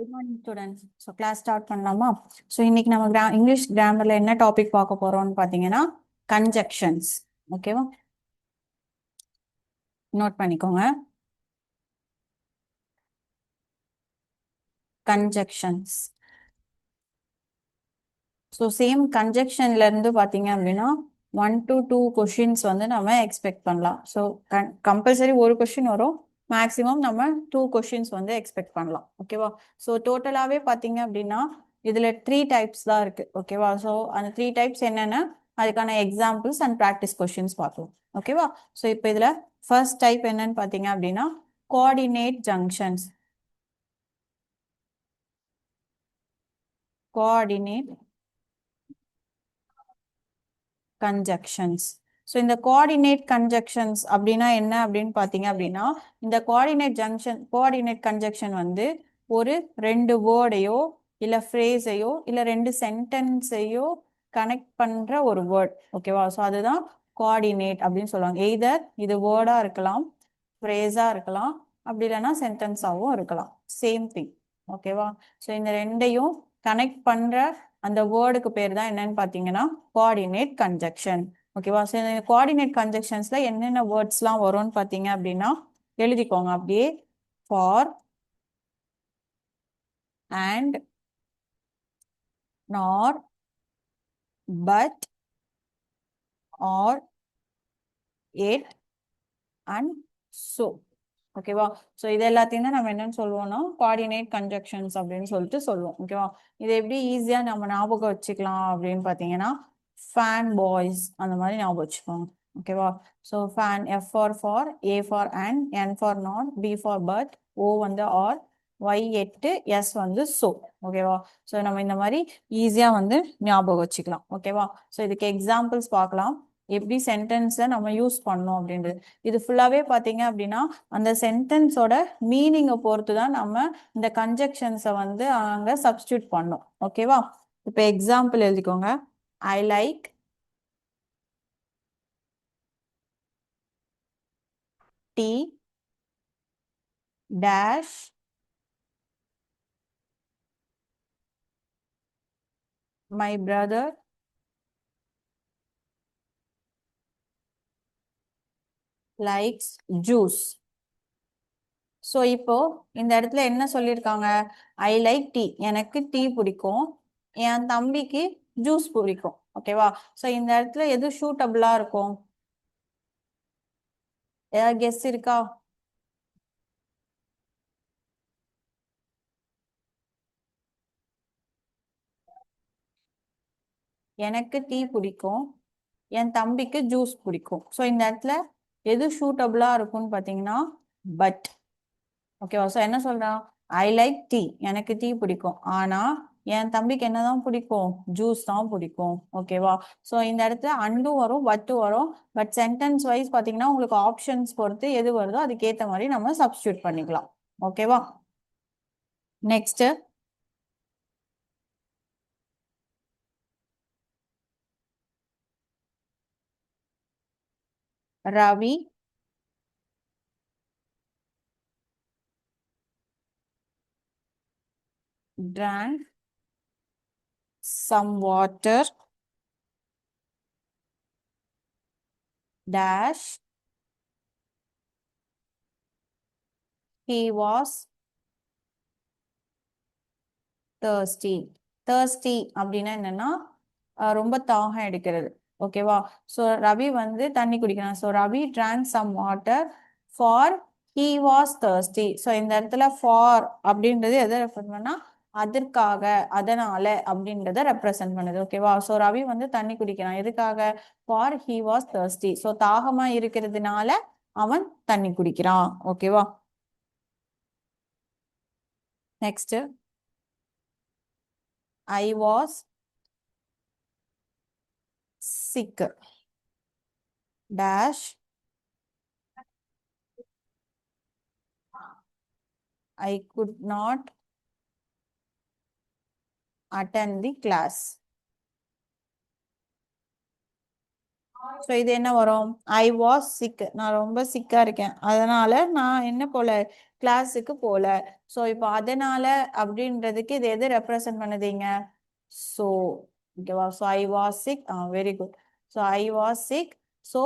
Good morning students. So class start பண்ணலாமா? So இன்னைக்கு நம்ம இங்கிலீஷ் கிராமர்ல என்ன டாபிக் பார்க்க போறோம்னு பார்த்தீங்கன்னா கன்ஜெக்ஷன்ஸ். ஓகேவா? நோட் பண்ணிக்கோங்க. கன்ஜெக்ஷன்ஸ். ஸோ சேம் கன்ஜெக்ஷன்ல இருந்து பார்த்தீங்க அப்படின்னா 1 to 2 கொஷின்ஸ் வந்து நம்ம எக்ஸ்பெக்ட் பண்ணலாம். ஸோ கம்பல்சரி ஒரு கொஷின் வரும். மேக்ஸிமம் நம்ம 2 கொஷின்ஸ் வந்து எக்ஸ்பெக்ட் பண்ணலாம். ஓகேவா? ஸோ டோட்டலாகவே பார்த்தீங்க அப்படின்னா இதில் 3 டைப்ஸ் தான் இருக்கு. ஓகேவா? ஸோ அந்த 3 டைப்ஸ் என்னென்ன, அதுக்கான எக்ஸாம்பிள்ஸ் அண்ட் ப்ராக்டிஸ் கொஷின்ஸ் பார்க்கலாம். ஓகேவா? ஸோ இப்போ இதில் ஃபர்ஸ்ட் டைப் என்னன்னு பார்த்தீங்க அப்படின்னா கோஆர்டினேட் ஜங்ஷன்ஸ். கோஆர்டினேட் கன்ஜக்ஷன்ஸ். ஸோ இந்த கோஆர்டினேட் கன்ஜக்ஷன்ஸ் அப்படின்னா என்ன அப்படின்னு பார்த்தீங்க அப்படின்னா இந்த கோஆர்டினேட் கன்ஜக்ஷன் வந்து ஒரு 2 வேர்டையோ இல்லை ஃப்ரேஸையோ இல்லை 2 சென்டென்ஸையோ கனெக்ட் பண்ணுற ஒரு வேர்ட். ஓகேவா? ஸோ அதுதான் கோஆர்டினேட் அப்படின்னு சொல்லுவாங்க. எய்தர் இது வேர்டாக இருக்கலாம், ஃப்ரேஸாக இருக்கலாம், அப்படி இல்லைன்னா சென்டென்ஸாகவும் இருக்கலாம். Same thing. ஓகேவா? ஸோ இந்த ரெண்டையும் கனெக்ட் பண்ணுற அந்த வேர்டுக்கு பேர் தான் என்னன்னு பார்த்தீங்கன்னா கோஆர்டினேட் கன்ஜக்ஷன். ஓகேவா? ஸோ இந்த கோஆர்டினேட் கன்ஜக்ஷன்ஸ்ல என்னென்ன வேர்ட்ஸ்லாம் வரும்னு பார்த்தீங்க அப்படின்னா எழுதிக்கோங்க அப்படியே. For, and, nor, but, or, yet and so. ஓகேவா? ஸோ இது எல்லாத்தையும் தான் நம்ம என்னன்னு சொல்லுவோம்னா கோஆர்டினேட் கன்ஜக்ஷன்ஸ் அப்படின்னு சொல்லிட்டு சொல்லுவோம். ஓகேவா? இதை எப்படி ஈஸியாக நம்ம ஞாபகம் வச்சுக்கலாம் அப்படின்னு பார்த்தீங்கன்னா ஃபேன் பாய்ஸ் அந்த மாதிரி ஞாபகம் வச்சுக்கோங்க. ஓகேவா? So fan, F for A for and, N for not, B for but, O வந்து ஆர், ஒய் 8, எஸ் வந்து ஸோ. ஓகேவா? ஸோ நம்ம இந்த மாதிரி ஈஸியாக வந்து ஞாபகம் வச்சுக்கலாம். ஓகேவா? ஸோ இதுக்கு எக்ஸாம்பிள்ஸ் பார்க்கலாம், எப்படி சென்டென்ஸை நம்ம யூஸ் பண்ணோம் அப்படின்றது. இது ஃபுல்லாகவே பார்த்தீங்க அப்படின்னா அந்த சென்டென்ஸோட மீனிங்கை பொறுத்து தான் நம்ம இந்த கன்ஜெக்ஷன்ஸை வந்து அங்கே சப்ஸ்டியூட் பண்ணோம். ஓகேவா? இப்போ எக்ஸாம்பிள் எழுதிக்கோங்க. I like tea dash my brother likes juice. So இப்போ இந்த இடத்துல என்ன சொல்லியிருக்காங்க? ஐ லைக் டீ, எனக்கு டீ பிடிக்கும், என் தம்பிக்கு ஜூஸ் பிடிக்கும். ஓகேவா? ஸோ இந்த இடத்துல எது சூட்டபிளா இருக்கும்? ஏதாவது கெஸ் இருக்கா? எனக்கு டீ பிடிக்கும், என் தம்பிக்கு ஜூஸ் பிடிக்கும். ஸோ இந்த இடத்துல எது சூட்டபிளா இருக்கும்னு பார்த்தீங்கன்னா பட். ஓகேவா? ஸோ என்ன சொல்றான்? ஐ லைக் டீ, எனக்கு டீ பிடிக்கும், ஆனா என் தம்பிக்கு என்னதான் பிடிக்கும்? ஜூஸ் தான் பிடிக்கும். ஓகேவா? ஸோ இந்த இடத்துல அண்டும் வரும், பட்டும் வரும். பட் சென்டென்ஸ் வைஸ் பார்த்தீங்கன்னா உங்களுக்கு ஆப்ஷன்ஸ் பொறுத்து எது வருதோ அதுக்கேற்ற மாதிரி நம்ம சப்ஸ்டியூட் பண்ணிக்கலாம். ஓகேவா? Next, Ravi drank some water dash he was thirsty. thirsty அப்படின்னா என்னன்னா ரொம்ப தாகம் எடுக்கிறது. ஓகேவா? ஸோ ரவி வந்து தண்ணி குடிக்கிறான். So Ravi drank some water for he was thirsty. So இந்த இடத்துல for அப்படின்றது எதை ரெஃபர் பண்ணா அதற்காக, அதனால அப்படின்றத ரெப்ரசன்ட் பண்ணுது. ஓகேவா? ஸோ ரவி வந்து தண்ணி குடிக்கிறான் எதுக்காக? for he was thirsty. So தாகமா இருக்கிறதுனால அவன் தண்ணி குடிக்கிறான். ஓகேவா? Next, I was sick dash I could not attend the class. So இது என்ன வரும்? I was sick. நான் ரொம்ப சிக்கா இருக்கேன், அதனால நான் என்ன போல, கிளாஸுக்கு போல. ஸோ இப்போ அதனால அப்படின்றதுக்கு இது எது ரெப்ரசன்ட் பண்ணுதீங்க? ஸோ ஓகேவா? So I was sick. Very good. So I was sick, so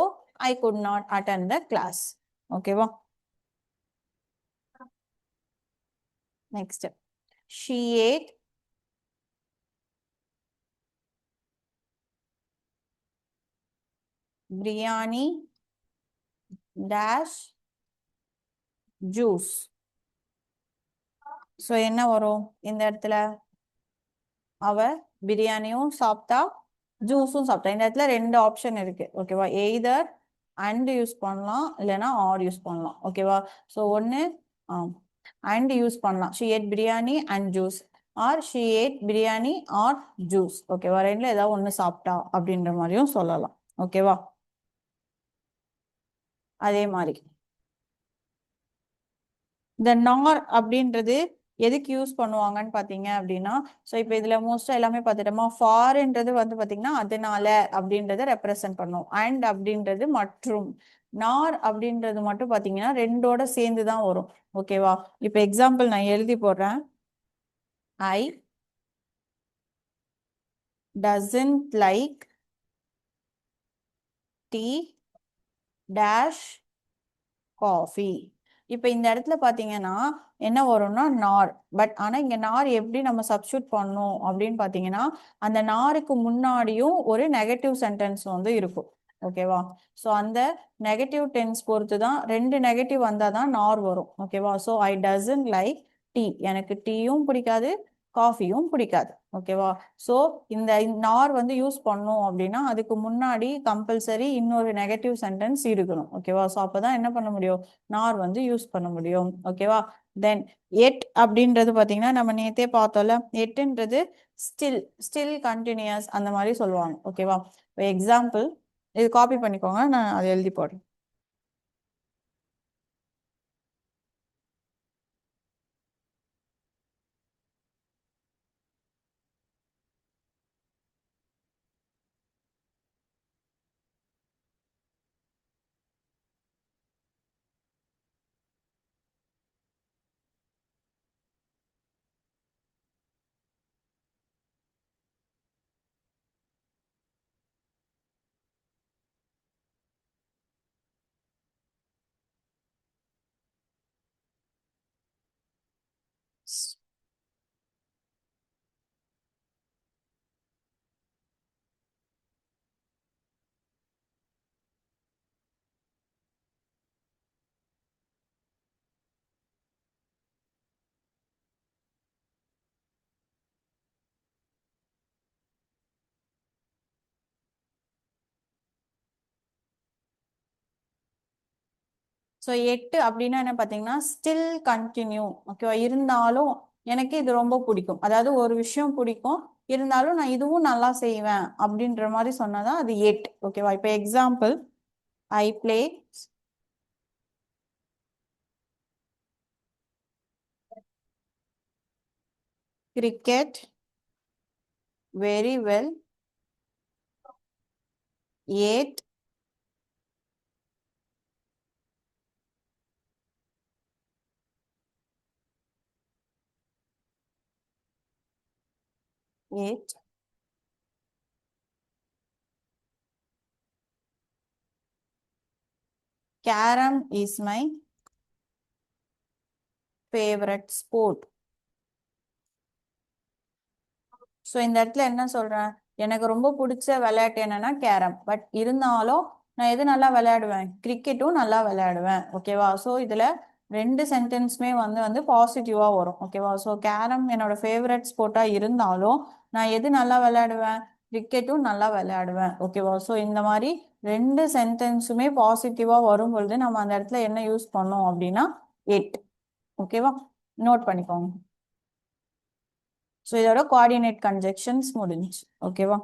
I could not attend the class. ஓகேவா? Next, she ate biryani dash juice. ஸோ என்ன வரும் இந்த இடத்துல? அவ பிரியாணியும் சாப்பிட்டா, ஜூஸும் சாப்பிட்டா. இந்த இடத்துல ரெண்டு ஆப்ஷன் இருக்கு. ஓகேவா? எய்தர் அண்ட் யூஸ் பண்ணலாம், இல்லைன்னா ஆர் யூஸ் பண்ணலாம். ஓகேவா? ஸோ ஒன்று அண்ட் யூஸ் பண்ணலாம். She ate biryani and juice, or she ate biryani or juice. ஓகேவா? ரெண்டுல ஏதாவது ஒன்று சாப்பிட்டா அப்படின்ற மாதிரியும் சொல்லலாம். ஓகேவா? அதே மாதிரி இந்த நார் அப்படின்றது எதுக்கு யூஸ் பண்ணுவாங்கன்னு பார்த்தீங்க அப்படின்னா, ஸோ இப்போ இதில் மோஸ்ட்டாக எல்லாமே பார்த்துட்டோமா, ஃபார்ன்றது வந்து பார்த்தீங்கன்னா அதனால அப்படின்றத ரெப்ரசன்ட் பண்ணும். அண்ட் அப்படின்றது மற்றும். நார் அப்படின்றது மட்டும் பார்த்தீங்கன்னா ரெண்டோட சேர்ந்து தான் வரும். ஓகேவா? இப்போ எக்ஸாம்பிள் நான் எழுதி போடுறேன். I doesn't like tea dash coffee. இப்போ இந்த இடத்துல பார்த்தீங்கன்னா என்ன வரும்னா நார். பட் ஆனால் இங்கே நார் எப்படி நம்ம சப்ஸ்டியூட் பண்ணணும் அப்படின்னு பார்த்தீங்கன்னா, அந்த நாருக்கு முன்னாடியும் ஒரு நெகட்டிவ் சென்டென்ஸ் வந்து இருக்கும். ஓகேவா? ஸோ அந்த நெகட்டிவ் டென்ஸ் பொறுத்து தான், ரெண்டு நெகட்டிவ் வந்தால் தான் நார் வரும். ஓகேவா? So I doesn't like tea, எனக்கு டீயும் பிடிக்காது காஃபியும் பிடிக்காது. ஓகேவா? ஸோ இந்த நார் வந்து யூஸ் பண்ணோம் அப்படின்னா அதுக்கு முன்னாடி கம்பல்சரி இன்னொரு நெகட்டிவ் சென்டென்ஸ் இருக்கணும். ஓகேவா? ஸோ அப்போதான் என்ன பண்ண முடியும், நார் வந்து யூஸ் பண்ண முடியும். ஓகேவா? தென் எட் அப்படின்றது பார்த்தீங்கன்னா நம்ம நேத்தே பார்த்தோம்ல, எட்டுன்றது ஸ்டில், ஸ்டில் கண்டினியூஸ் அந்த மாதிரி சொல்லுவாங்க. ஓகேவா? இப்போ எக்ஸாம்பிள் இது காப்பி பண்ணிக்கோங்க, நான் அதை எழுதி போடுறேன். ஸோ எட்டு அப்படின்னா என்ன பார்த்தீங்கன்னா ஸ்டில் கண்டினியூ. ஓகேவா? இருந்தாலும் எனக்கு இது ரொம்ப பிடிக்கும், அதாவது ஒரு விஷயம் பிடிக்கும் இருந்தாலும் நான் இதுவும் நல்லா செய்வேன் அப்படின்ற மாதிரி சொன்னாதான் அது எட். ஓகேவா? இப்போ example, I play cricket very well yet yet carrom is my favourite sport. So இந்த இடத்துல என்ன சொல்றேன், எனக்கு ரொம்ப பிடிச்ச விளையாட்டு என்னன்னா கேரம். பட் இருந்தாலும் நான் எது நல்லா விளையாடுவேன், கிரிக்கெட்டும் நல்லா விளையாடுவேன். ஓகேவா? ஸோ இதுல ரெண்டு சென்டென்ஸுமே வந்து வந்து பாசிட்டிவா வரும். ஓகேவா? ஸோ கேரம் என்னோட ஃபேவரட் ஸ்போர்ட்டா இருந்தாலும் நான் எது நல்லா விளையாடுவேன், கிரிக்கெட்டும் நல்லா விளையாடுவேன். ஓகேவா? ஸோ இந்த மாதிரி ரெண்டு சென்டென்ஸுமே பாசிட்டிவா வரும் பொழுது நம்ம அந்த இடத்துல என்ன யூஸ் பண்ணோம் அப்படின்னா எட். ஓகேவா? நோட் பண்ணிக்கோங்க. ஸோ இதோட கோஆர்டினேட் கன்ஜெக்ஷன்ஸ் முடிஞ்சுச்சு. ஓகேவா?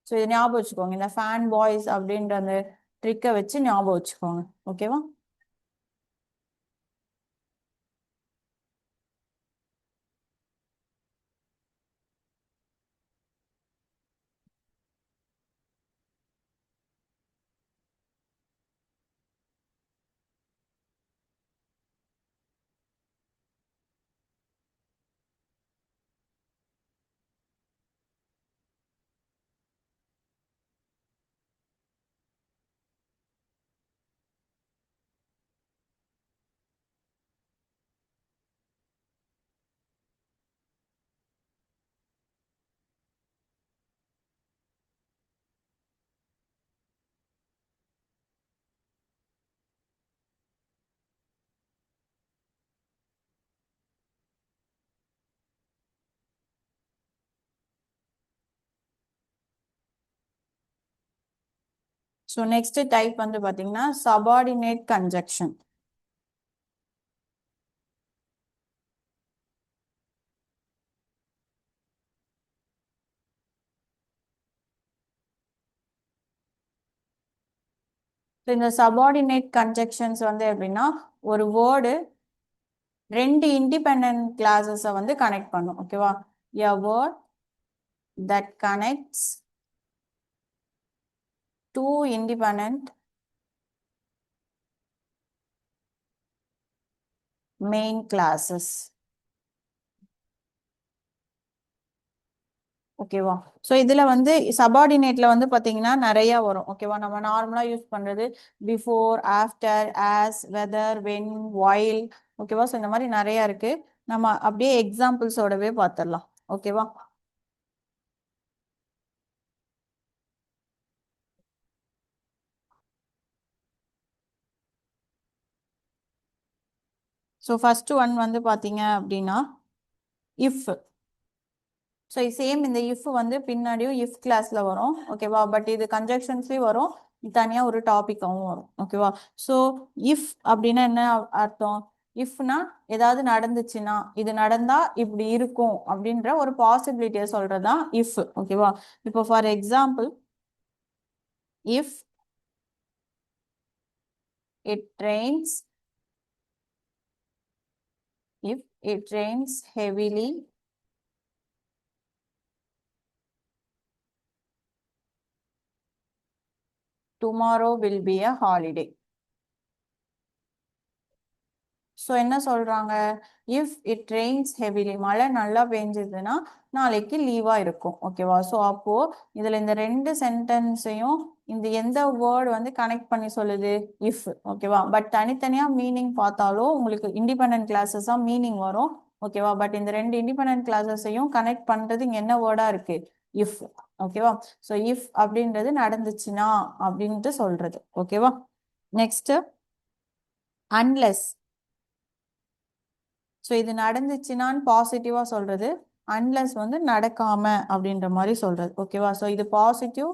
ஸோ இதை ஞாபகம் வச்சுக்கோங்க, இந்த ஃபேன் பாய்ஸ் அப்படின்ற அந்த ட்ரிக்கை வச்சு ஞாபகம் வச்சுக்கோங்க. ஓகேவா? ஸோ நெக்ஸ்ட் டைப் வந்து பார்த்தீங்கன்னா சபார்டினேட் கன்ஜெக்ஷன். இந்த சபார்டினேட் கன்ஜெக்ஷன்ஸ் வந்து எப்படின்னா ஒரு வேர்டு ரெண்டு இண்டிபெண்டன்ட் கிளாஸஸை வந்து கனெக்ட் பண்ணும். ஓகேவா? A word that connects two independent main clauses. ஓகேவா? ஸோ இதுல வந்து சபார்டினேட்ல வந்து பாத்தீங்கன்னா நிறைய வரும். ஓகேவா? நம்ம நார்மலா யூஸ் பண்றது before, after, as, whether, when, while. ஓகேவா? ஸோ இந்த மாதிரி நிறைய இருக்கு. நம்ம அப்படியே எக்ஸாம்பிள்ஸோடவே பார்த்துடலாம். ஓகேவா? ஸோ ஃபர்ஸ்ட் ஒன் வந்து பாத்தீங்க அப்படின்னா இஃப். ஸோ சேம் இந்த இஃப் வந்து பின்னாடியும் இஃப் கிளாஸ்ல வரும். ஓகேவா? பட் இது கன்ஜெக்ஷன்ஸ்லயும் வரும், தனியா ஒரு டாபிக்காவும் வரும். ஓகேவா? ஸோ இஃப் அப்படின்னா என்ன அர்த்தம்? இஃப்னா ஏதாவது நடந்துச்சுன்னா, இது நடந்தா இப்படி இருக்கும் அப்படின்ற ஒரு பாசிபிலிட்டியை சொல்றதுதான் இஃப். ஓகேவா? இப்போ for example, if it Reigns, if it Reigns heavily tomorrow will be a holiday. So என்ன சொல்றாங்க? இஃப் இட் ரெயின்ஸ் ஹெவிலி, மழை நல்லா பெஞ்சதுன்னா நாளைக்கு லீவா இருக்கும். ஓகேவா? ஸோ அப்போ இதுல இந்த ரெண்டு சென்டென்ஸையும் இந்த எந்த வேர்டு வந்து கனெக்ட் பண்ணி சொல்லுது? இஃப். ஓகேவா? பட் தனித்தனியா மீனிங் பார்த்தாலும் உங்களுக்கு இண்டிபெண்டன்ட் கிளாஸஸ் தான் மீனிங் வரும். ஓகேவா? பட் இந்த ரெண்டு இண்டிபெண்டன்ட் கிளாஸஸையும் கனெக்ட் பண்றது இங்க என்ன வேர்டா இருக்கு? இஃப். ஓகேவா? ஸோ இஃப் அப்படின்றது நடந்துச்சுன்னா அப்படின்ட்டு சொல்றது. ஓகேவா? Next unless. ஸோ இது நடந்துச்சுன்னான்னு பாசிட்டிவா சொல்றது, அன்லெஸ் வந்து நடக்காம அப்படின்ற மாதிரி சொல்றது. ஓகேவா? ஸோ இது பாசிட்டிவ்,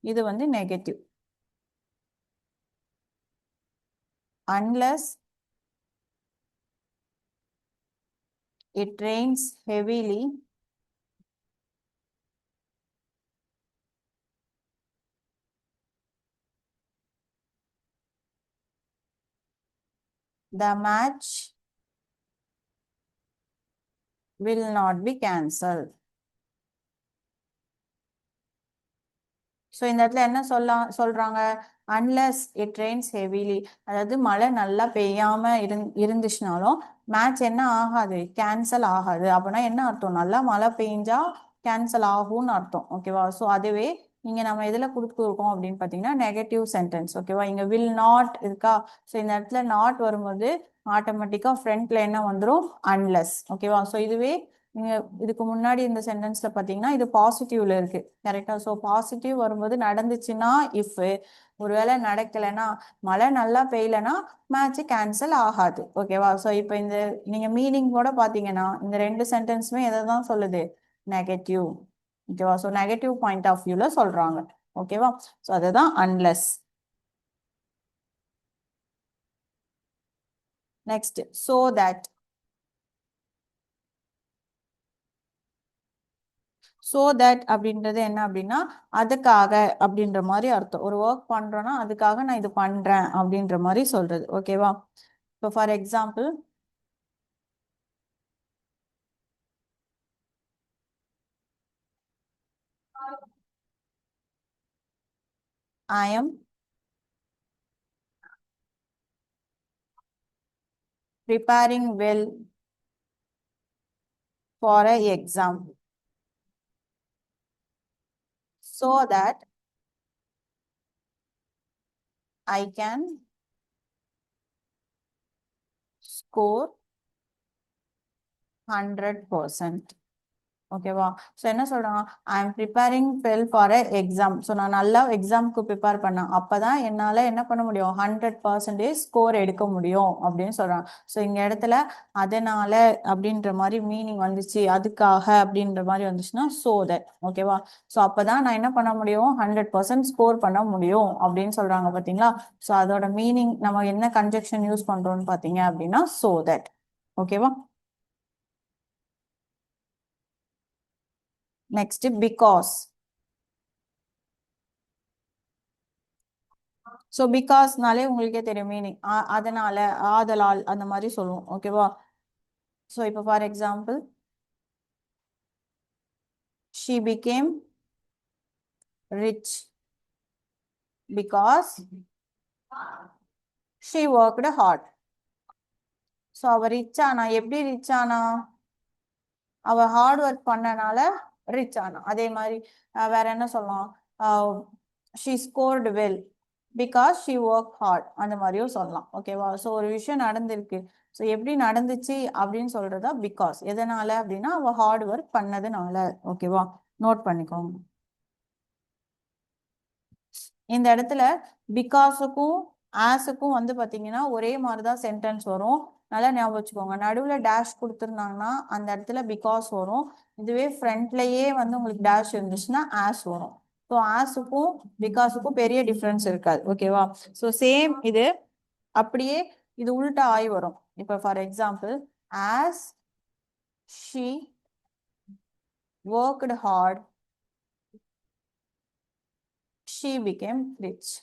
இது வந்து negative. Unless it Reigns heavily the match will not be cancelled. So இந்த இடத்துல என்ன சொல்றாங்க? அன்லெஸ் இட் ரெயின்ஸ் ஹெவிலி, அதாவது மழை நல்லா பெய்யாம இருந்துச்சுனாலும் மேட்ச் என்ன ஆகாது? கேன்சல் ஆகாது. அப்படின்னா என்ன அர்த்தம்? நல்லா மழை பெஞ்சா கேன்சல் ஆகும்னு அர்த்தம். ஓகேவா? ஸோ அதுவே இங்க நம்ம எதுல கொடுத்துருக்கோம் அப்படின்னு பாத்தீங்கன்னா நெகட்டிவ் சென்டென்ஸ். ஓகேவா? இங்க வில் நாட் இருக்கா? ஸோ இந்த இடத்துல நாட் வரும்போது ஆட்டோமேட்டிக்கா ஃப்ரண்ட்ல என்ன வந்துடும்? அன்லெஸ். ஓகேவா? ஸோ இதுவே நீங்க இதுக்கு முன்னாடி இந்த சென்டென்ஸ்ல பாத்தீங்கன்னா இது பாசிட்டிவ்ல இருக்கு. கரெக்டா? ஸோ பாசிட்டிவ் வரும்போது நடந்துச்சுன்னா இஃப், ஒருவேளை நடக்கலைன்னா, மழை நல்லா பெய்யலன்னா மேட்ச் கேன்சல் ஆகாது. ஓகேவா? ஸோ இப்போ இந்த நீங்க மீனிங் கூட பாத்தீங்கன்னா இந்த ரெண்டு சென்டென்ஸுமே எதை தான் சொல்லுது? நெகட்டிவ். ஓகேவா? ஸோ நெகட்டிவ் பாயிண்ட் ஆஃப் வியூல சொல்றாங்க. ஓகேவா? ஸோ அதுதான் unless. Next so that. so that அப்படின்றது என்ன அப்படின்னா அதுக்காக அப்படின்ற மாதிரி அர்த்தம். ஒரு ஒர்க் பண்றோம்னா அதுக்காக நான் இது பண்றேன் அப்படின்ற மாதிரி சொல்றது. ஓகேவா? இப்போ for example, I am preparing well for a exam so that I can score 100%. ஓகேவா? ஸோ என்ன சொல்றாங்க, I am preparing well for a exam. So நான் நல்லா எக்ஸாம்க்கு ப்ரிப்பேர் பண்ணேன், அப்பதான் என்னால என்ன பண்ண முடியும், 100% ஸ்கோர் எடுக்க முடியும் அப்படின்னு சொல்றாங்க. ஸோ இங்க இடத்துல அதனால அப்படின்ற மாதிரி மீனிங் வந்துச்சு, அதுக்காக அப்படின்ற மாதிரி வந்துச்சுன்னா சோ தட். ஓகேவா? ஸோ அப்பதான் நான் என்ன பண்ண முடியும், 100% ஸ்கோர் பண்ண முடியும் அப்படின்னு சொல்றாங்க பாத்தீங்களா? ஸோ அதோட மீனிங் நம்ம என்ன கன்ஜெக்ஷன் யூஸ் பண்றோம்னு பாத்தீங்க அப்படின்னா சோ தட். ஓகேவா? Next because. ஸோ பிகாஸ்னாலே உங்களுக்கே தெரியும் மீனிங், அதனால, ஆதலால் அந்த மாதிரி சொல்லுவோம். ஓகேவா? ஸோ இப்போ for example, she became rich because she worked heart. So அவ ரிச் ஆனா, எப்படி ரிச் ஆனா, அவ ஹார்ட் ஒர்க் பண்ணனால ரிச் ஆனா. அதே மாதிரி வேற என்ன சொல்லலாம், she scored well because she work hard, அந்த மாதிரியும் சொல்லலாம். ஓகேவா? ஸோ ஒரு விஷயம் நடந்திருக்கு, ஸோ எப்படி நடந்துச்சு அப்படின்னு சொல்றதா பிகாஸ். எதனால அப்படின்னா அவ ஹார்ட் ஒர்க் பண்ணதுனால. ஓகேவா? நோட் பண்ணிக்கோங்க. இந்த இடத்துல பிகாஸுக்கும் ஆஸுக்கும் வந்து பாத்தீங்கன்னா ஒரே மாதிரிதான் சென்டென்ஸ் வரும். நல்லா ஞாபகம் வச்சுக்கோங்க. நடுவுல டேஷ் கொடுத்துருந்தாங்கன்னா அந்த இடத்துல பிகாஸ் வரும். இதுவே ஃப்ரண்ட்லயே வந்து உங்களுக்கு டேஷ் இருந்துச்சுன்னா ஆஸ் வரும். ஸோ ஆஸுக்கும் பிகாஸுக்கும் பெரிய டிஃப்ரென்ஸ் இருக்காது. ஓகேவா? ஸோ சேம் இது அப்படியே இது உள்டா ஆகி வரும். இப்போ for example, as she worked heart she became rich.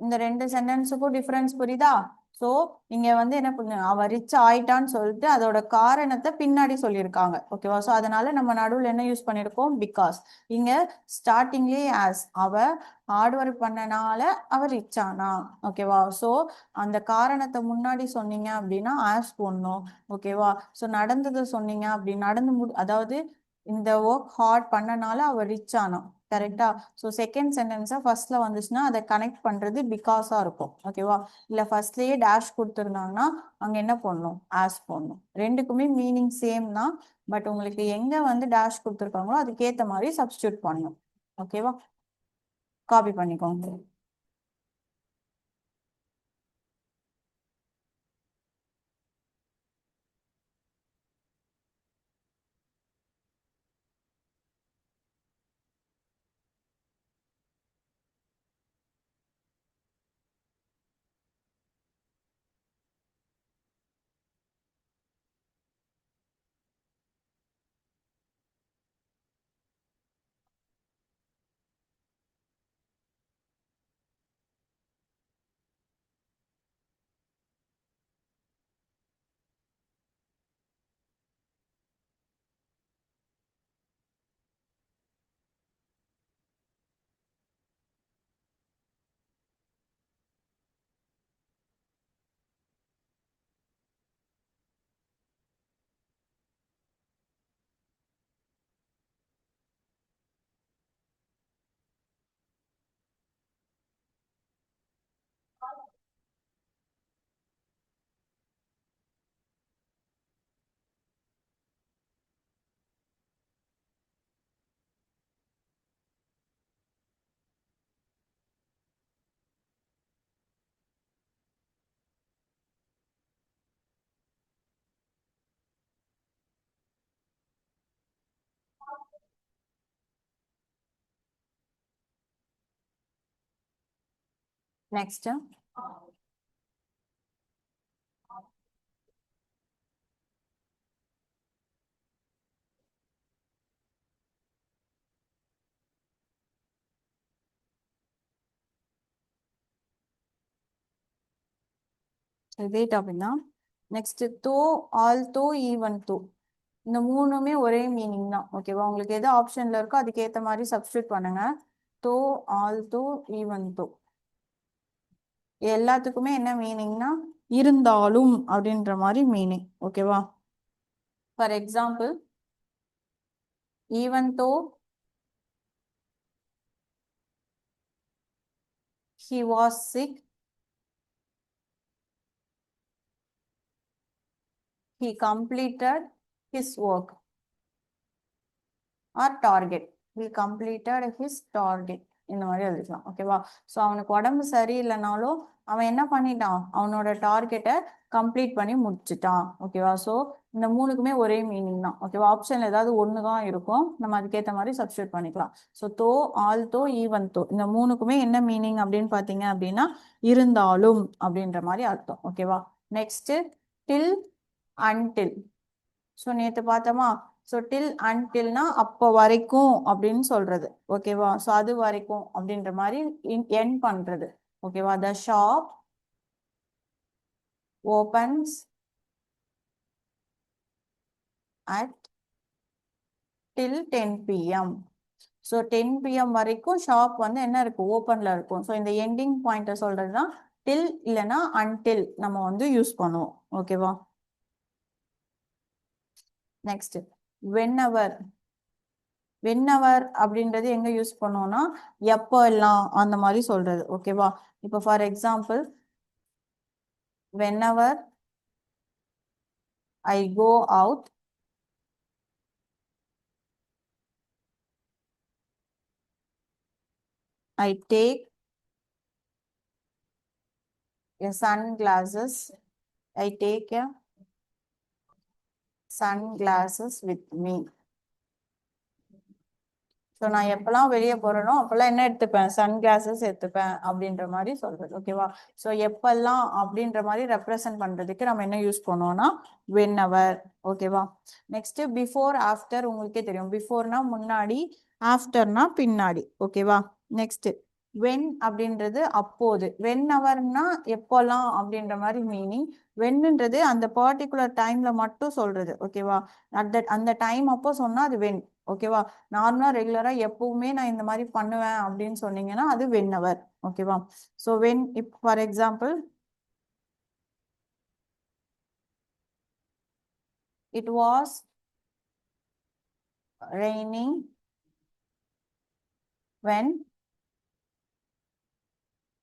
இந்த ரெண்டு சென்டென்ஸுக்கும் டிஃபரன்ஸ் புரியுதா? சோ இங்க வந்து என்ன பண்ணுங்க, அவ ரிச் ஆயிட்டான்னு சொல்லிட்டு அதோட காரணத்தை பின்னாடி சொல்லியிருக்காங்க. ஓகேவா? சோ அதனால நம்ம நடுவில் என்ன யூஸ் பண்ணிருக்கோம், பிகாஸ். இங்க ஸ்டார்டிங்லயே ஆஸ், அவ ஹார்ட் ஒர்க் பண்ணனால அவ ரிச் ஆனா. ஓகேவா? சோ அந்த காரணத்தை முன்னாடி சொன்னீங்க அப்படின்னா ஆஸ் போடணும். ஓகேவா? சோ நடந்தது சொன்னீங்க அப்படி அதாவது இந்த ஒர்க் ஹார்ட் பண்ணனால அவ ரிச் ஆனா. கரெக்டா? ஸோ செகண்ட் சென்டென்ஸா ஃபர்ஸ்ட்ல வந்துச்சுன்னா அதை கனெக்ட் பண்றது பிகாஸா இருக்கும். ஓகேவா? இல்ல ஃபர்ஸ்ட்லயே டேஷ் கொடுத்துருந்தாங்கன்னா அங்க என்ன பண்ணணும், ஆஸ் போடணும். ரெண்டுக்குமே மீனிங் சேம் தான், பட் உங்களுக்கு எங்க வந்து டேஷ் கொடுத்துருக்காங்களோ அதுக்கேத்த மாதிரி சப்ஸ்டியூட் பண்ணணும். ஓகேவா? காப்பி பண்ணிக்கோங்க. நெக்ஸ்ட், இதே டாபிக் தான். நெக்ஸ்ட், தோ, ஆல்தோ, ஈவன் தோ. இந்த மூணுமே ஒரே மீனிங் தான். ஓகேவா? உங்களுக்கு எது ஆப்ஷன்ல இருக்கோ அதுக்கேற்ற மாதிரி சப்ஸ்டியூட் பண்ணுங்க. தோ, ஆல்தோ, ஈவன் தோ எல்லாத்துக்குமே என்ன மீனிங்னா இருந்தாலும் அப்படின்ற மாதிரி மீனிங். ஓகேவா? For example, even though he was sick, he completed his work or target. He completed his target. இந்த மாதிரி எழுதிக்கலாம். ஓகேவா? ஸோ அவனுக்கு உடம்பு சரியில்லைனாலும் அவன் என்ன பண்ணிட்டான், அவனோட டார்கெட்டை கம்ப்ளீட் பண்ணி முடிச்சிட்டான். ஓகேவா? ஸோ இந்த மூணுக்குமே ஒரே மீனிங் தான். ஓகேவா? ஆப்ஷன்ல ஏதாவது ஒன்று தான் இருக்கும், நம்ம அதுக்கேற்ற மாதிரி சப்ஸ்டியூட் பண்ணிக்கலாம். ஸோ தோ, ஆல்தோ, ஈவன் தோ, இந்த மூணுக்குமே என்ன மீனிங் அப்படின்னு பார்த்தீங்க அப்படின்னா இருந்தாலும் அப்படின்ற மாதிரி அர்த்தம். ஓகேவா? நெக்ஸ்ட் டில், அன்டில். ஸோ நேற்று பார்த்தோமா? ஸோ டில் அன்டில்னா அப்போ வரைக்கும் அப்படின்னு சொல்றது. ஓகேவா? ஸோ அது வரைக்கும் அப்படின்ற மாதிரி என் பண்றது. ஓகேவா? த shop opens at till 10 p.m. So 10 p.m. வரைக்கும் ஷாப் வந்து என்ன இருக்கும், ஓப்பன்ல இருக்கும். ஸோ இந்த எண்டிங் பாயிண்ட்டை சொல்றது தான் டில், இல்லைன்னா அன்டில் நம்ம வந்து யூஸ் பண்ணுவோம். ஓகேவா? Next whenever. வென்எவர் அப்படின்றது எங்க யூஸ் பண்ணுவோம்னா எப்போ எல்லாம் அந்த மாதிரி சொல்றது. ஓகேவா? இப்போ for example, whenever I go out, I take a sunglasses. I take a sunglasses with me. So நான் எப்பெல்லாம் வெளியே போறேனோ அப்பெல்லாம் என்ன எடுத்துப்பேன், சன் கிளாஸஸ் எடுத்துப்பேன் அப்படின்ற மாதிரி சொல்றது. ஓகேவா? ஸோ எப்பெல்லாம் அப்படின்ற மாதிரி ரெப்ரசன்ட் பண்றதுக்கு நம்ம என்ன யூஸ் பண்ணுவோம்னா whenever. ஓகேவா? Next before, after. உங்களுக்கே தெரியும், பிஃபோர்னா முன்னாடி, ஆஃப்டர்னா பின்னாடி. ஓகேவா? நெக்ஸ்ட் வென் அப்படின்றது அப்போது. வென்எவர்னா எப்போல்லாம் அப்படின்ற மாதிரி மீனிங். வென்ன்றது அந்த பர்டிகுலர் டைம்ல மட்டும் சொல்றது. ஓகேவா? அந்த டைம் அப்போ சொன்னா அது வென். ஓகேவா? நார்மலா ரெகுலரா எப்பவுமே நான் இந்த மாதிரி பண்ணுவேன் அப்படின்னு சொன்னீங்கன்னா அது வென்எவர். ஓகேவா? ஸோ வென், இப் for example, it was raining when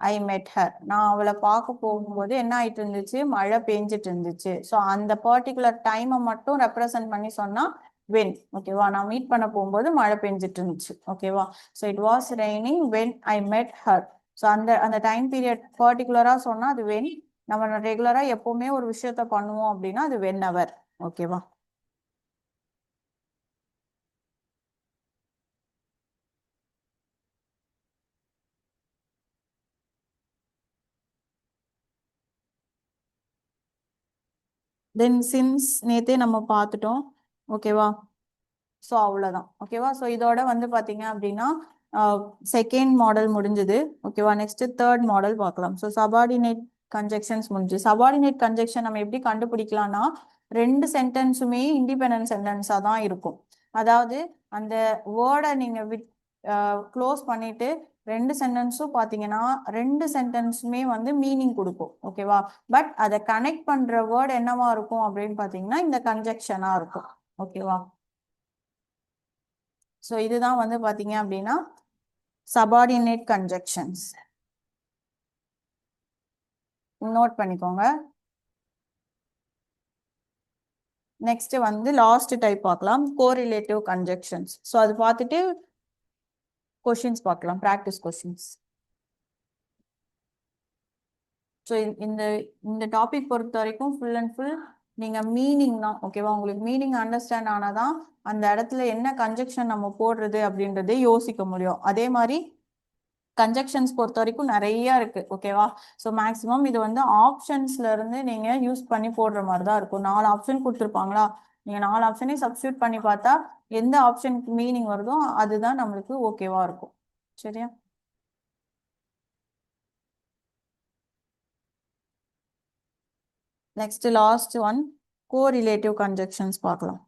ஐ மெட் ஹர். நான் அவளை பார்க்க போகும்போது என்ன ஆயிட்டு இருந்துச்சு, மழை பெஞ்சிட்டு இருந்துச்சு. ஸோ அந்த பர்டிகுலர் டைமை மட்டும் ரெப்ரசன்ட் பண்ணி சொன்னா வென். ஓகேவா? நான் மீட் பண்ண போகும்போது மழை பெஞ்சிட்டு இருந்துச்சு. ஓகேவா? So it was raining when I மெட் ஹர். ஸோ அந்த அந்த டைம் பீரியட் பர்டிகுலரா சொன்னா அது வென். நம்ம ரெகுலரா எப்பவுமே ஒரு விஷயத்த பண்ணுவோம் அப்படின்னா அது வென் அவர். ஓகேவா? தென் சின்ஸ் நேத்தே நம்ம பார்த்துட்டோம். ஓகேவா? ஸோ அவ்வளோதான். ஓகேவா? ஸோ இதோட வந்து பார்த்தீங்க அப்படின்னா செகண்ட் மாடல் முடிஞ்சது. ஓகேவா? நெக்ஸ்ட் தேர்ட் மாடல் பார்க்கலாம். ஸோ சபார்டினேட் கன்ஜெக்ஷன்ஸ் முடிஞ்சு. சபார்டினேட் கன்ஜெக்ஷன் நம்ம எப்படி கண்டுபிடிக்கலாம்னா ரெண்டு சென்டென்ஸுமே இண்டிபெண்டன்ட் சென்டென்ஸாக தான் இருக்கும். அதாவது அந்த வேர்டை நீங்கள் க்ளோஸ் பண்ணிட்டு ரெண்டு சென்டென்ஸும் பார்த்தீங்கன்னா ரெண்டு சென்டென்ஸுமே வந்து மீனிங் கொடுக்கும். ஓகேவா? பட் அதை கனெக்ட் பண்ணுற வேர்டு என்னவா இருக்கும் அப்படின்னு பார்த்தீங்கன்னா இந்த கன்ஜெக்ஷனாக இருக்கும். ஓகேவா? ஸோ இதுதான் வந்து பார்த்தீங்க அப்படின்னா சபார்டினேட் கன்ஜெக்ஷன்ஸ். நோட் பண்ணிக்கோங்க. நெக்ஸ்ட் வந்து லாஸ்ட் டைப் பார்க்கலாம், கோரிலேட்டிவ் கன்ஜெக்ஷன்ஸ். ஸோ அது பார்த்துட்டு கொஷின்ஸ் பார்க்கலாம், ப்ராக்டிஸ் கொஷின்ஸ். ஸோ இந்த இந்த டாபிக் பொறுத்த வரைக்கும் ஃபுல் அண்ட் ஃபுல் நீங்கள் மீனிங் தான். ஓகேவா? உங்களுக்கு மீனிங் அண்டர்ஸ்டாண்ட் ஆனாதான் அந்த இடத்துல என்ன கன்ஜெக்ஷன் நம்ம போடுறது அப்படின்றதே யோசிக்க முடியும். அதே மாதிரி கன்ஜெக்ஷன்ஸ் பொறுத்த வரைக்கும் நிறைய இருக்கு. ஓகேவா? ஸோ மேக்ஸிமம் இது வந்து ஆப்ஷன்ஸ்ல இருந்து நீங்க யூஸ் பண்ணி போடுற மாதிரி தான் இருக்கும். 4 ஆப்ஷன் கொடுத்துருப்பாங்களா, நீங்க 4 ஆப்ஷனையும் சப்ஸ்டியூட் பண்ணி பார்த்தா எந்த ஆப்ஷனுக்கு மீனிங் வருதோ அதுதான் நம்மளுக்கு ஓகேவா இருக்கும். சரியா? Next last one, correlative conjunctions பார்க்கலாம்.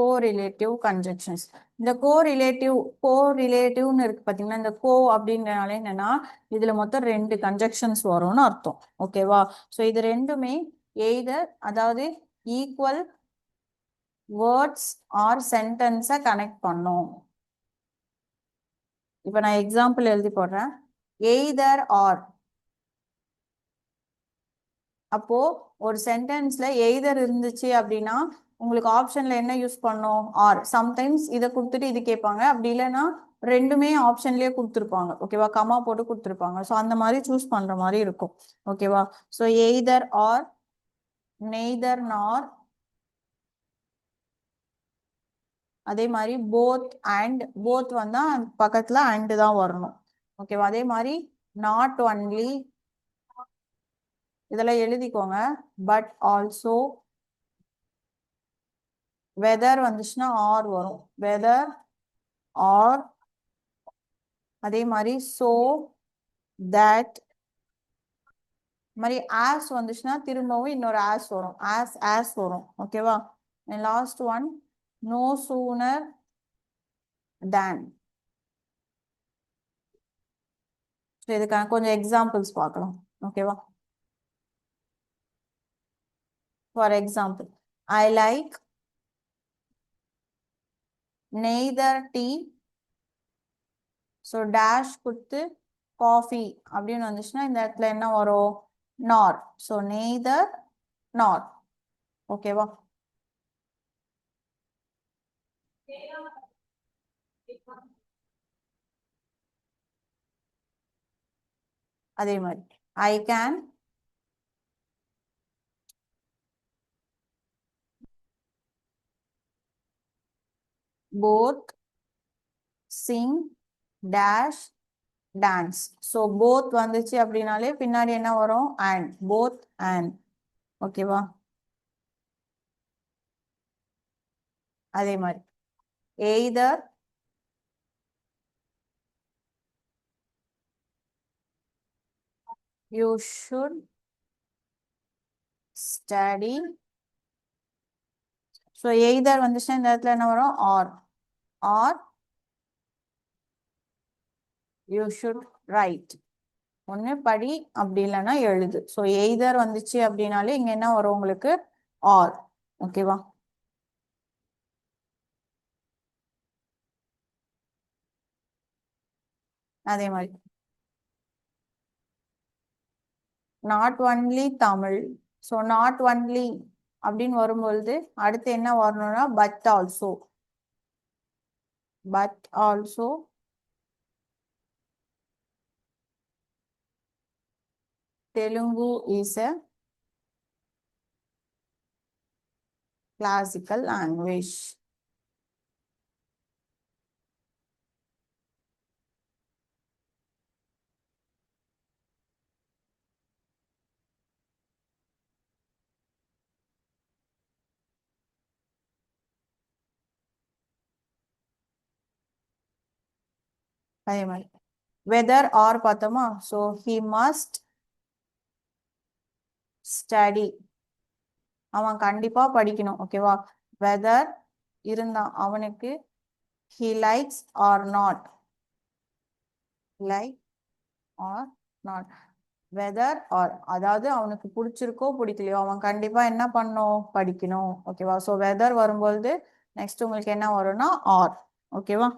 Correlative conjunctions. இந்த கோரிலேட்டிவ்னு இருக்கு பாத்தீங்கன்னா, இந்த கோ அப்படின்றனால என்னன்னா இதுல மொத்தம் 2 கன்ஜெக்ஷன்ஸ் வரும்னு அர்த்தம். ஓகேவா? ஸோ இது ரெண்டுமே எய்தர் அதாவது ஈக்குவல் வேர்ட்ஸ் ஆர் சென்டென்ஸை கனெக்ட் பண்ணும். இப்ப நான் எக்ஸாம்பிள் எழுதி போடுறேன். Either R. அப்போ ஒரு சென்டென்ஸ்ல எய்தர் இருந்துச்சு அப்படின்னா உங்களுக்கு ஆப்ஷன்ல என்ன யூஸ் பண்ணும்? ஆர். சம்டைம்ஸ் இதை கொடுத்துட்டு இது கேட்பாங்க. அப்படி இல்லைன்னா ரெண்டுமே ஆப்ஷன்லயே கொடுத்துருப்பாங்க. ஓகேவா? கமா போட்டு கொடுத்துருப்பாங்க. ஸோ அந்த மாதிரி சூஸ் பண்ற மாதிரி இருக்கும். ஓகேவா? ஸோ எய்தர் ஆர், நெய்தர் நார், அதே மாதிரி போத் அண்ட். போத் வந்தா பக்கத்துல அண்ட் தான் வரணும். ஓகேவா? அதே மாதிரி நாட் ஒன்லி, இதெல்லாம் எழுதிக்கோங்க. பட் ஆல்சோ, வெதர் வந்துச்சுன்னா ஆர் வரும். Whether or. அதே மாதிரி சோ, தட். மாதிரி ஆஸ் வந்துச்சுன்னா திரும்பவும் இன்னொரு ஆஸ் வரும். ஆஸ் வரும். ஓகேவா? லாஸ்ட் ஒன் நோ சூனர் தேன். இதுக்கான கொஞ்சம் எக்ஸாம்பிள்ஸ் பார்க்கலாம். ஓகேவா? For example, I like neither tea. So dash கொடுத்து காஃபி அப்படின்னு வந்துச்சுன்னா இந்த இடத்துல என்ன வரும்? நார். ஸோ நெய்தர் நார். ஓகேவா? அதே மாதிரி I can both sing dash dance. So both வந்துச்சு அப்படின்னாலே பின்னாடி என்ன வரும்? அண்ட். Both and. ஓகேவா? அதே மாதிரி either you should study. So either வந்துச்சுன்னா இந்த இடத்துல என்ன வரும்? Or. Or you should write. ஒன்று படி, அப்படி இல்லைன்னா எழுது. ஸோ எய்தர் வந்துச்சு அப்படின்னாலே இங்க என்ன வரும் உங்களுக்கு? ஆர். ஓகேவா? அதே மாதிரி not only Tamil. So not only அப்படின்னு வரும்பொழுது அடுத்து என்ன வரணும்னா but also. But also Telugu is a classical language. அதே மாதிரி வெதர் ஆர் பார்த்தோமா? So he must study. அவன் கண்டிப்பா படிக்கணும். ஓகேவா? வெதர் இருந்தான் அவனுக்கு. he likes or not. like or not. Whether or அதாவது அவனுக்கு பிடிச்சிருக்கோ பிடிக்கலையோ அவன் கண்டிப்பா என்ன பண்ணும்? படிக்கணும். ஓகேவா? ஸோ வெதர் வரும்பொழுது நெக்ஸ்ட் உங்களுக்கு என்ன வரும்னா ஆர். ஓகேவா?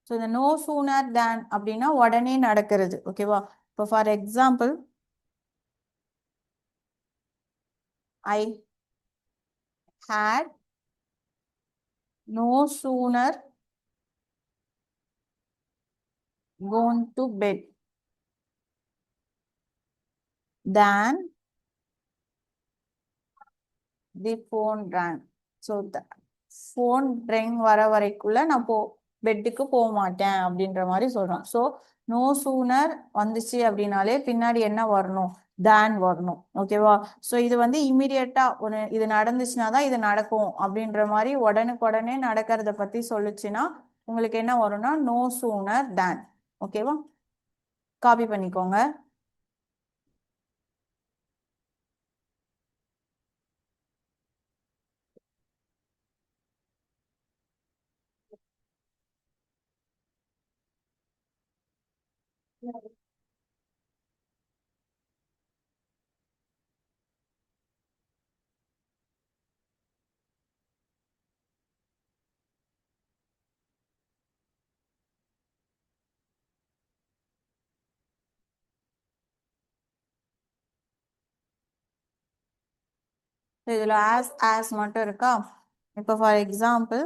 ஸோ இந்த நோ சூனர் தேன் அப்படின்னா உடனே நடக்கிறது. ஓகேவா? இப்போ for example, I had no sooner gone to bed than the phone rang. So phone ring வர வரைக்குள்ள நான் பெட்டுக்கு போக மாட்டேன் அப்படின்ற மாதிரி சொல்றோம். ஸோ நோ சூனர் வந்துச்சு அப்படின்னாலே பின்னாடி என்ன வரணும், தேன் வரணும். ஓகேவா? ஸோ இது வந்து இமீடியட்டா ஒரு இது நடந்துச்சுன்னா தான் இது நடக்கும் அப்படின்ற மாதிரி உடனுக்குடனே நடக்கிறத பத்தி சொல்லுச்சுன்னா உங்களுக்கு என்ன வரும்னா நோ சூனர் தேன். ஓகேவா? காப்பி பண்ணிக்கோங்க. இதுல ஆஸ் மட்டும் இருக்கா? இப்போ ஃபார் எக்ஸாம்பிள்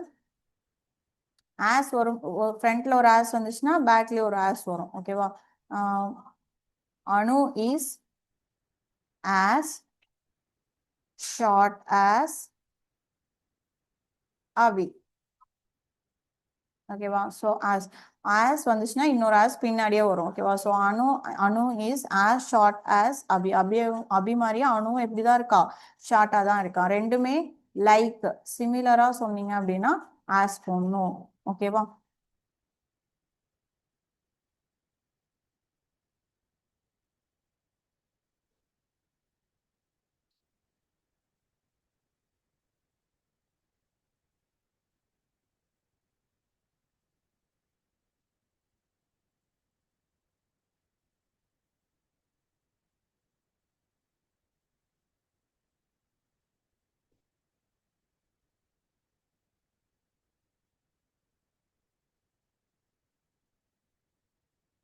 ஆஸ் வரும், ஃப்ரண்ட்ல ஒரு ஆஸ் வந்துச்சுன்னா பேக்லயே ஒரு ஆஸ் வரும். ஓகேவா? Anu is as short as Abhi. ஓகேவா? ஸோ ஆஸ் வந்துச்சுன்னா இன்னொரு ஆஸ் பின்னாடியே வரும். ஓகேவா? So Anu is as short as Abhi. Abhi மாதிரியே அணுவும் எப்படிதான் இருக்கா, ஷார்ட்டா தான் இருக்கா. ரெண்டுமே லைக் சிமிலரா சொன்னீங்க அப்படின்னா ஆஸ் போடணும். ஓகேவா?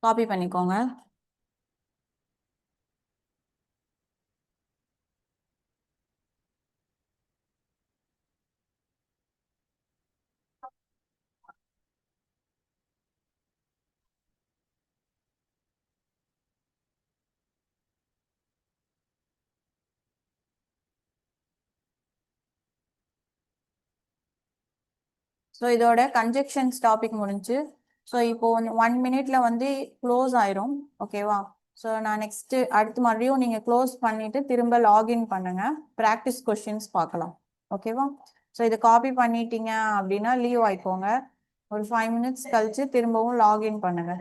காப்பி பண்ணிக்கோங்க. ஸோ இதோட கன்ஜெக்ஷன்ஸ் டாபிக் முடிஞ்சு. ஸோ இப்போ 1 மினிட்ல வந்து க்ளோஸ் ஆயிரும். ஓகேவா? ஸோ நான் நெக்ஸ்ட் அடுத்து மறுபடியும் நீங்க க்ளோஸ் பண்ணிட்டு திரும்ப லாகின் பண்ணுங்க. ப்ராக்டிஸ் கொஸ்டின்ஸ் பார்க்கலாம். ஓகேவா? ஸோ இதை காப்பி பண்ணிட்டீங்க அப்படின்னா லீவ் ஆயிக்கோங்க. ஒரு 5 மினிட்ஸ் கழிச்சு திரும்பவும் லாகின் பண்ணுங்க.